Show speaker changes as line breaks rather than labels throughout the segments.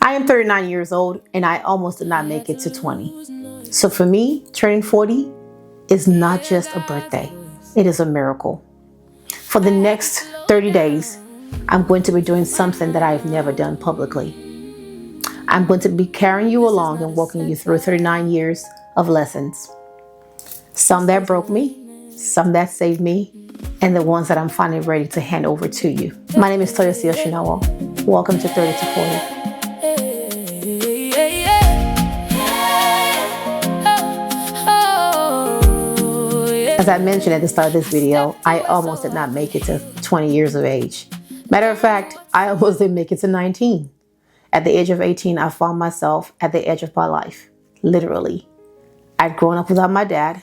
I am 39 years old and I almost did not make it to 20. So for me, turning 40 is not just a birthday, it is a miracle. For the next 30 days, I'm going to be doing something that I've never done publicly. I'm going to be carrying you along and walking you through 39 years of lessons. Some that broke me, some that saved me, and the ones that I'm finally ready to hand over to you. My name is Toyosi Osinowo. Welcome to 30 to 40. As I mentioned at the start of this video, I almost did not make it to 20 years of age. Matter of fact, I almost didn't make it to 19. At the age of 18, I found myself at the edge of my life, literally. I'd grown up without my dad,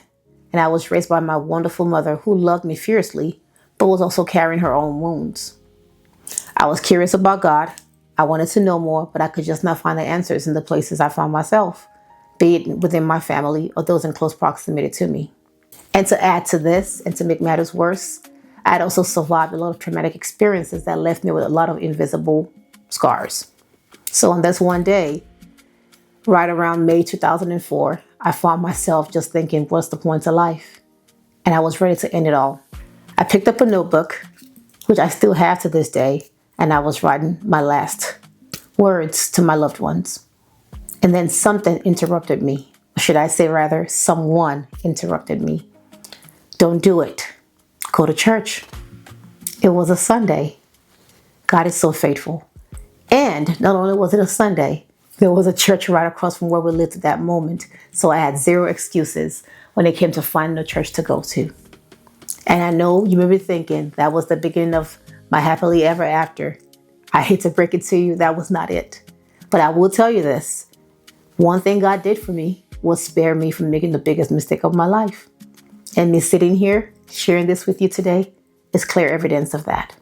and I was raised by my wonderful mother who loved me fiercely, but was also carrying her own wounds. I was curious about God. I wanted to know more, but I could just not find the answers in the places I found myself, be it within my family or those in close proximity to me. And to add to this, and to make matters worse, I had also survived a lot of traumatic experiences that left me with a lot of invisible scars. So on this one day, right around May 2004, I found myself just thinking, what's the point of life? And I was ready to end it all. I picked up a notebook, which I still have to this day, and I was writing my last words to my loved ones. And then something interrupted me. Or should I say rather, someone interrupted me. Don't do it. Go to church. It was a Sunday. God is so faithful. And not only was it a Sunday, there was a church right across from where we lived at that moment. So I had zero excuses when it came to finding a church to go to. And I know you may be thinking that was the beginning of my happily ever after. I hate to break it to you, that was not it. But I will tell you this. One thing God did for me was spare me from making the biggest mistake of my life. And me sitting here, sharing this with you today, is clear evidence of that.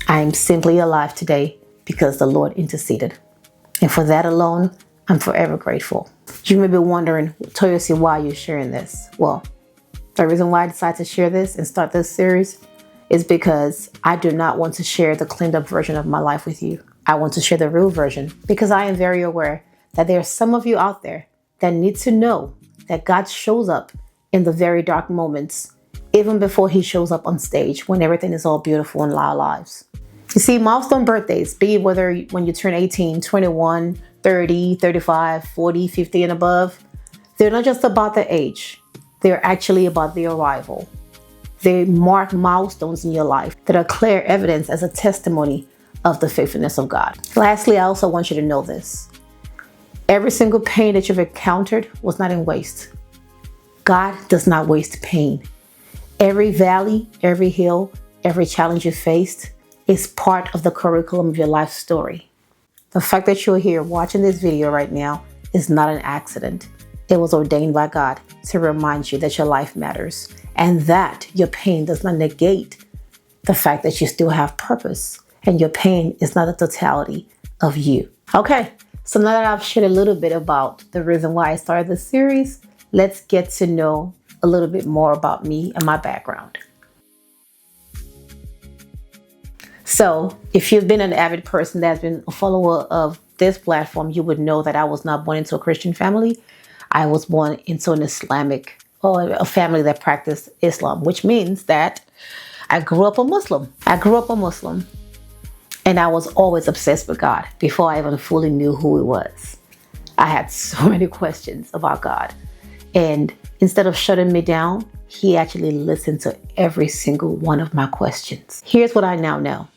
I am simply alive today because the Lord interceded. And for that alone, I'm forever grateful. You may be wondering, Toyosi, why are you sharing this? Well, the reason why I decided to share this and start this series is because I do not want to share the cleaned up version of my life with you. I want to share the real version because I am very aware that there are some of you out there that need to know that God shows up in the very dark moments, even before he shows up on stage when everything is all beautiful in our lives. You see, milestone birthdays, be it whether when you turn 18, 21, 30, 35, 40, 50 and above, they're not just about the age. They're actually about the arrival. They mark milestones in your life that are clear evidence as a testimony of the faithfulness of God. Lastly, I also want you to know this. Every single pain that you've encountered was not in waste. God does not waste pain. Every valley, every hill, every challenge you faced is part of the curriculum of your life story. The fact that you're here watching this video right now is not an accident. It was ordained by God to remind you that your life matters and that your pain does not negate the fact that you still have purpose and your pain is not the totality of you. Okay, so now that I've shared a little bit about the reason why I started this series, let's get to know a little bit more about me and my background. So if you've been an avid person that's been a follower of this platform, you would know that I was not born into a Christian family. I was born into an Islamic, or a family that practiced Islam, which means that I grew up a Muslim. And I was always obsessed with God before I even fully knew who he was. I had so many questions about God. And instead of shutting me down, he actually listened to every single one of my questions. Here's what I now know.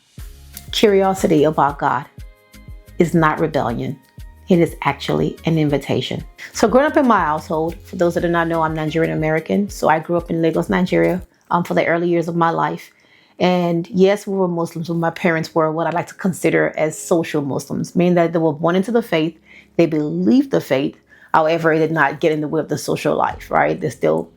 Curiosity about God is not rebellion. It is actually an invitation. So growing up in my household, for those that do not know, I'm Nigerian American. So I grew up in Lagos, Nigeria, for the early years of my life. And yes, we were Muslims, but my parents were what I like to consider as social Muslims, meaning that they were born into the faith. They believed the faith. However, it did not get in the way of the social life, right? They still,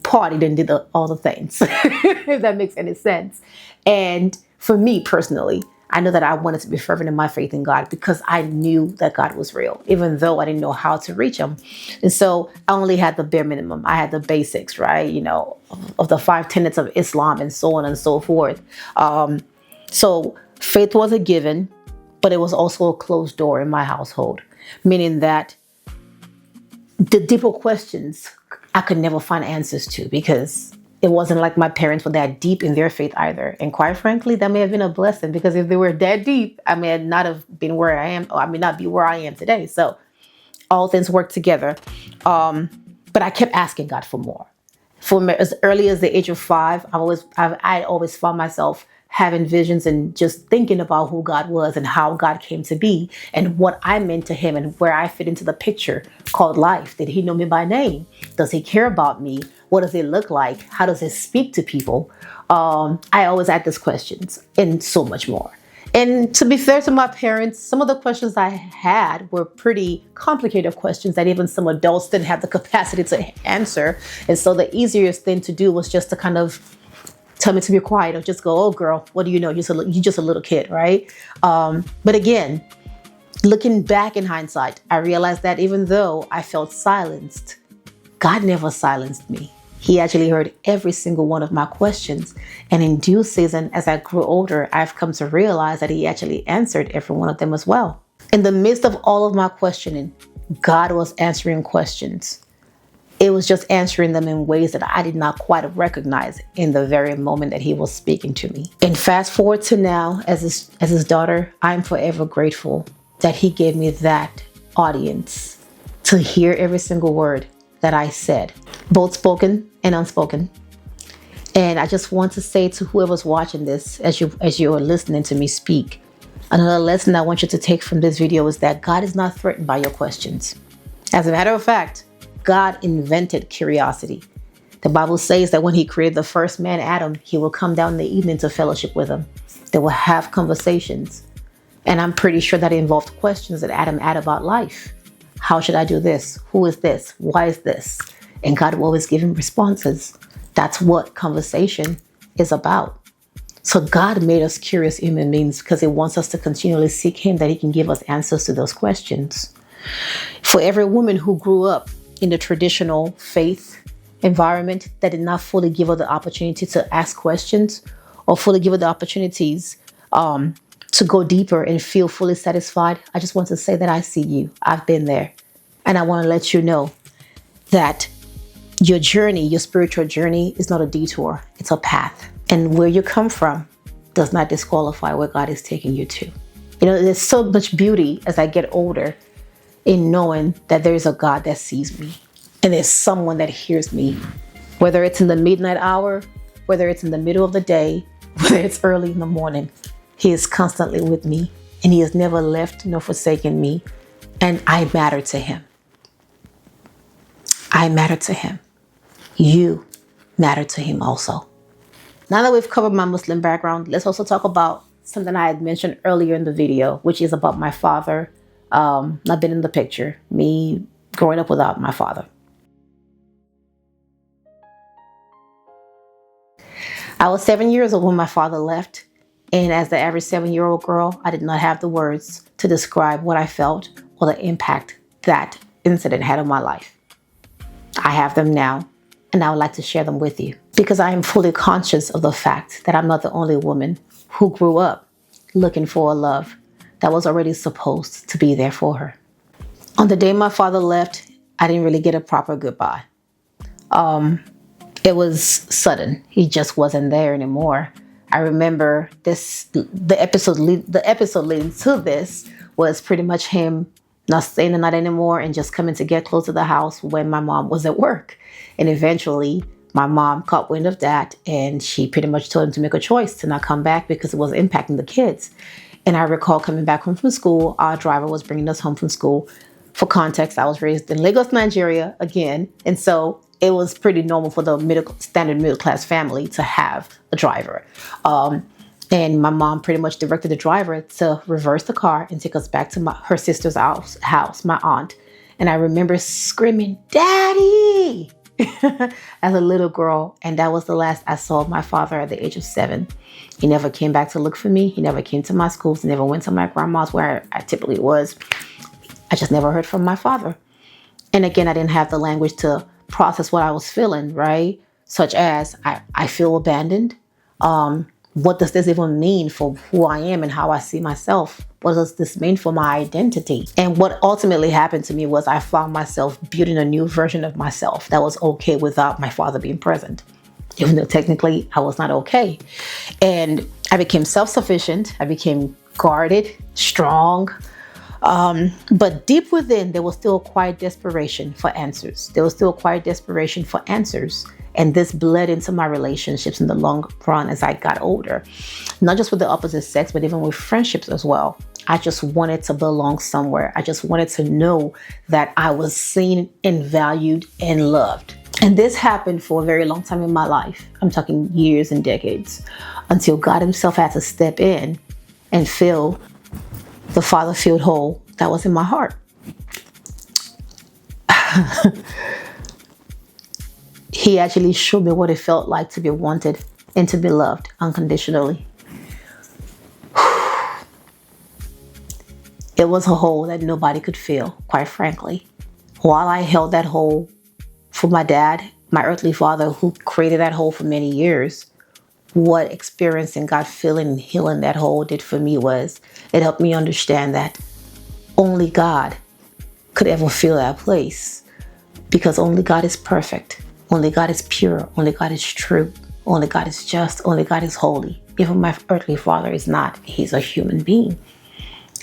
partied and did all the things, if that makes any sense. And for me personally, I know that I wanted to be fervent in my faith in God because I knew that God was real, even though I didn't know how to reach him. And so I only had the bare minimum. I had the basics, right? Of the 5 tenets of Islam and so on and so forth. So faith was a given, but it was also a closed door in my household, meaning that the deeper questions I could never find answers to, because it wasn't like my parents were that deep in their faith either. And quite frankly, that may have been a blessing, because if they were that deep, I may not have been where I am, or I may not be where I am today. So all things work together. But I kept asking God for more. For me, as early as the age of 5, I always found myself having visions and just thinking about who God was and how God came to be and what I meant to him and where I fit into the picture called life. Did he know me by name? Does he care about me? What does it look like? How does it speak to people? I always had these questions and so much more. And to be fair to my parents, some of the questions I had were pretty complicated questions that even some adults didn't have the capacity to answer. And so the easiest thing to do was just to kind of tell me to be quiet, or just go, oh girl, what do you know? You're just a little kid, right? But again, looking back in hindsight, I realized that even though I felt silenced, God never silenced me. He actually heard every single one of my questions. And in due season, as I grew older, I've come to realize that he actually answered every one of them as well. In the midst of all of my questioning, God was answering questions. It was just answering them in ways that I did not quite recognize in the very moment that he was speaking to me. And fast forward to now, as his daughter, I'm forever grateful that he gave me that audience to hear every single word that I said, both spoken and unspoken. And I just want to say to whoever's watching this, as you are listening to me speak, another lesson I want you to take from this video is that God is not threatened by your questions. As a matter of fact, God invented curiosity. The Bible says that when he created the first man, Adam, he will come down in the evening to fellowship with him. They will have conversations. And I'm pretty sure that involved questions that Adam had about life. How should I do this? Who is this? Why is this? And God will always give him responses. That's what conversation is about. So God made us curious human beings because he wants us to continually seek him, that he can give us answers to those questions. For every woman who grew up in the traditional faith environment that did not fully give her the opportunity to ask questions or fully give her the opportunities to go deeper and feel fully satisfied, I just want to say that I see you. I've been there. And I want to let you know that your journey, your spiritual journey, is not a detour. It's a path. And where you come from does not disqualify where God is taking you to. You know, there's so much beauty as I get older in knowing that there is a God that sees me and there's someone that hears me, whether it's in the midnight hour, whether it's in the middle of the day, whether it's early in the morning. He is constantly with me, and he has never left nor forsaken me, and I matter to him. I matter to him. You matter to him also. Now that we've covered my Muslim background, let's also talk about something I had mentioned earlier in the video, which is about my father not being in the picture, me growing up without my father. I was 7 years old when my father left. And as the average 7-year-old girl, I did not have the words to describe what I felt or the impact that incident had on my life. I have them now, and I would like to share them with you because I am fully conscious of the fact that I'm not the only woman who grew up looking for a love that was already supposed to be there for her. On the day my father left, I didn't really get a proper goodbye. It was sudden. He just wasn't there anymore. I remember the episode leading to this was pretty much him not staying the night anymore and just coming to get close to the house when my mom was at work. And eventually my mom caught wind of that, and she pretty much told him to make a choice to not come back because it was impacting the kids. And I recall coming back home from school, our driver was bringing us home from school. For context, I was raised in Lagos, Nigeria again. And so it was pretty normal for the standard middle class family to have a driver. And my mom pretty much directed the driver to reverse the car and take us back to her sister's house, my aunt. And I remember screaming, "Daddy!" as a little girl. And that was the last I saw of my father at the age of 7. He never came back to look for me. He never came to my schools. He never went to my grandma's where I typically was. I just never heard from my father. And again, I didn't have the language to process what I was feeling, right? Such as, I feel abandoned. What does this even mean for who I am and how I see myself? What does this mean for my identity? And what ultimately happened to me was I found myself building a new version of myself that was okay without my father being present, even though technically I was not okay. And I became self-sufficient. I became guarded, strong. But deep within, there was still a quiet desperation for answers. There was still a quiet desperation for answers. And this bled into my relationships in the long run as I got older. Not just with the opposite sex, but even with friendships as well. I just wanted to belong somewhere. I just wanted to know that I was seen and valued and loved. And this happened for a very long time in my life. I'm talking years and decades, until God himself had to step in and fill the father-filled hole that was in my heart. He actually showed me what it felt like to be wanted and to be loved unconditionally. It was a hole that nobody could fill, quite frankly. While I held that hole for my dad, my earthly father, who created that hole for many years, what experiencing God filling and healing that hole did for me was it helped me understand that only God could ever fill that place, because only God is perfect. Only God is pure. Only God is true. Only God is just. Only God is holy. Even my earthly father is not. He's a human being.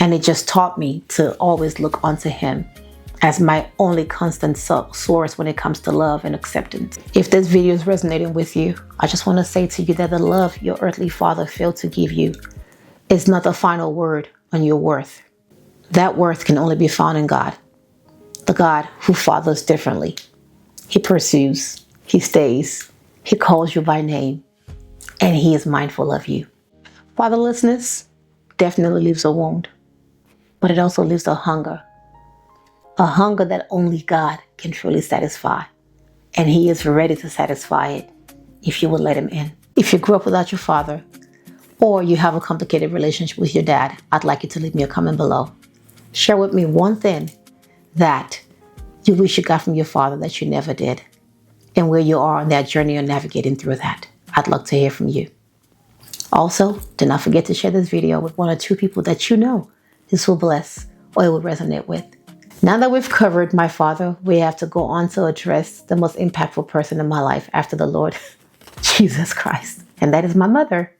And it just taught me to always look unto him as my only constant source when it comes to love and acceptance. If this video is resonating with you, I just want to say to you that the love your earthly father failed to give you is not the final word on your worth. That worth can only be found in God, the God who fathers differently. He pursues, he stays, he calls you by name, and he is mindful of you. Fatherlessness definitely leaves a wound, but it also leaves a hunger that only God can truly satisfy. And he is ready to satisfy it if you will let him in. If you grew up without your father, or you have a complicated relationship with your dad, I'd like you to leave me a comment below. Share with me one thing that you wish you got from your father that you never did, and where you are on that journey of navigating through that. I'd love to hear from you. Also, do not forget to share this video with one or two people that you know this will bless or it will resonate with. Now that we've covered my father, we have to go on to address the most impactful person in my life after the Lord, Jesus Christ. And that is my mother.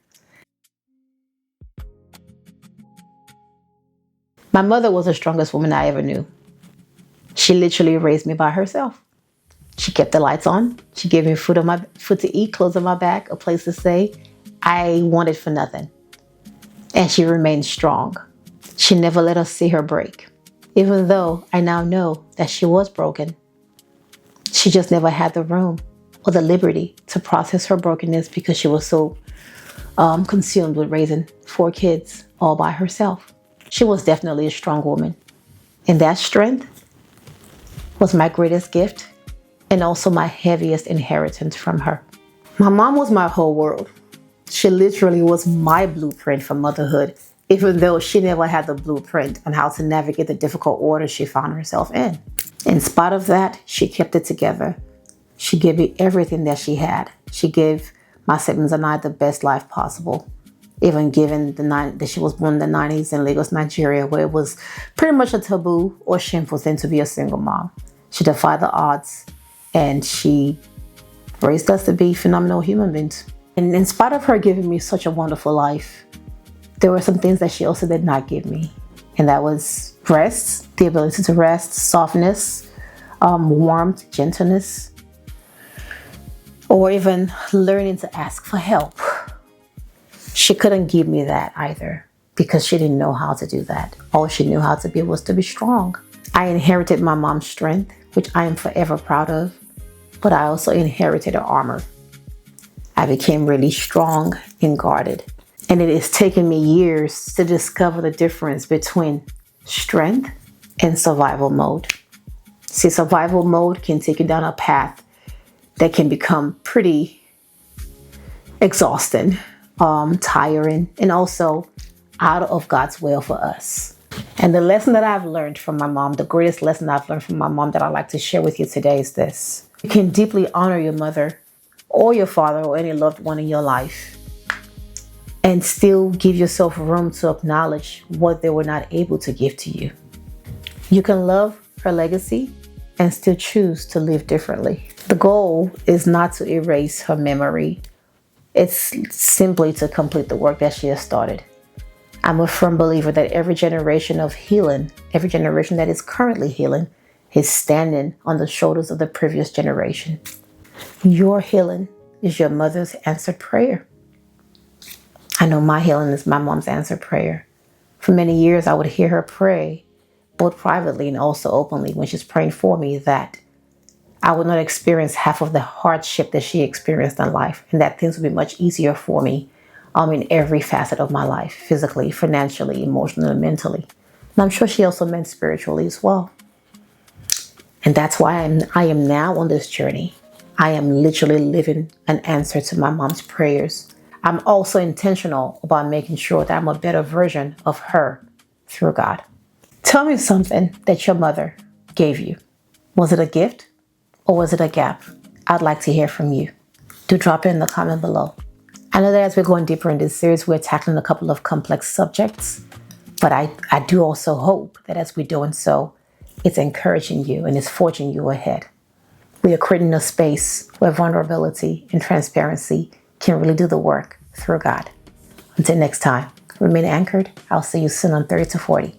My mother was the strongest woman I ever knew. She literally raised me by herself. She kept the lights on. She gave me food to eat, clothes on my back, a place to stay. I wanted for nothing. And she remained strong. She never let us see her break. Even though I now know that she was broken, she just never had the room or the liberty to process her brokenness because she was so consumed with raising 4 kids all by herself. She was definitely a strong woman. And that strength was my greatest gift and also my heaviest inheritance from her. My mom was my whole world. She literally was my blueprint for motherhood, even though she never had the blueprint on how to navigate the difficult waters she found herself in. In spite of that, she kept it together. She gave me everything that she had. She gave my siblings and I the best life possible, even given that she was born in the 90s in Lagos, Nigeria, where it was pretty much a taboo or shameful thing to be a single mom. She defied the odds, and she raised us to be phenomenal human beings. And in spite of her giving me such a wonderful life, there were some things that she also did not give me. And that was rest, the ability to rest, softness, warmth, gentleness, or even learning to ask for help. She couldn't give me that either because she didn't know how to do that. All she knew how to be was to be strong. I inherited my mom's strength, which I am forever proud of, but I also inherited her armor. I became really strong and guarded. And it has taken me years to discover the difference between strength and survival mode. See, survival mode can take you down a path that can become pretty exhausting, tiring, and also out of God's will for us. And the lesson that I've learned from my mom, the greatest lesson I've learned from my mom that I'd like to share with you today is this. You can deeply honor your mother or your father or any loved one in your life and still give yourself room to acknowledge what they were not able to give to you. You can love her legacy and still choose to live differently. The goal is not to erase her memory. It's simply to complete the work that she has started. I'm a firm believer that every generation of healing, every generation that is currently healing, is standing on the shoulders of the previous generation. Your healing is your mother's answered prayer. I know my healing is my mom's answered prayer. For many years, I would hear her pray, both privately and also openly, when she's praying for me, that I would not experience half of the hardship that she experienced in life, and that things would be much easier for me in every facet of my life, physically, financially, emotionally, and mentally. And I'm sure she also meant spiritually as well. And that's why I am now on this journey. I am literally living an answer to my mom's prayers. I'm also intentional about making sure that I'm a better version of her through God. Tell me something that your mother gave you. Was it a gift or was it a gap? I'd like to hear from you. Do drop it in the comment below. I know that as we're going deeper in this series, we're tackling a couple of complex subjects, but I do also hope that as we're doing so, it's encouraging you and it's forging you ahead. We are creating a space where vulnerability and transparency can really do the work through God. Until next time, remain anchored. I'll see you soon on 30 to 40.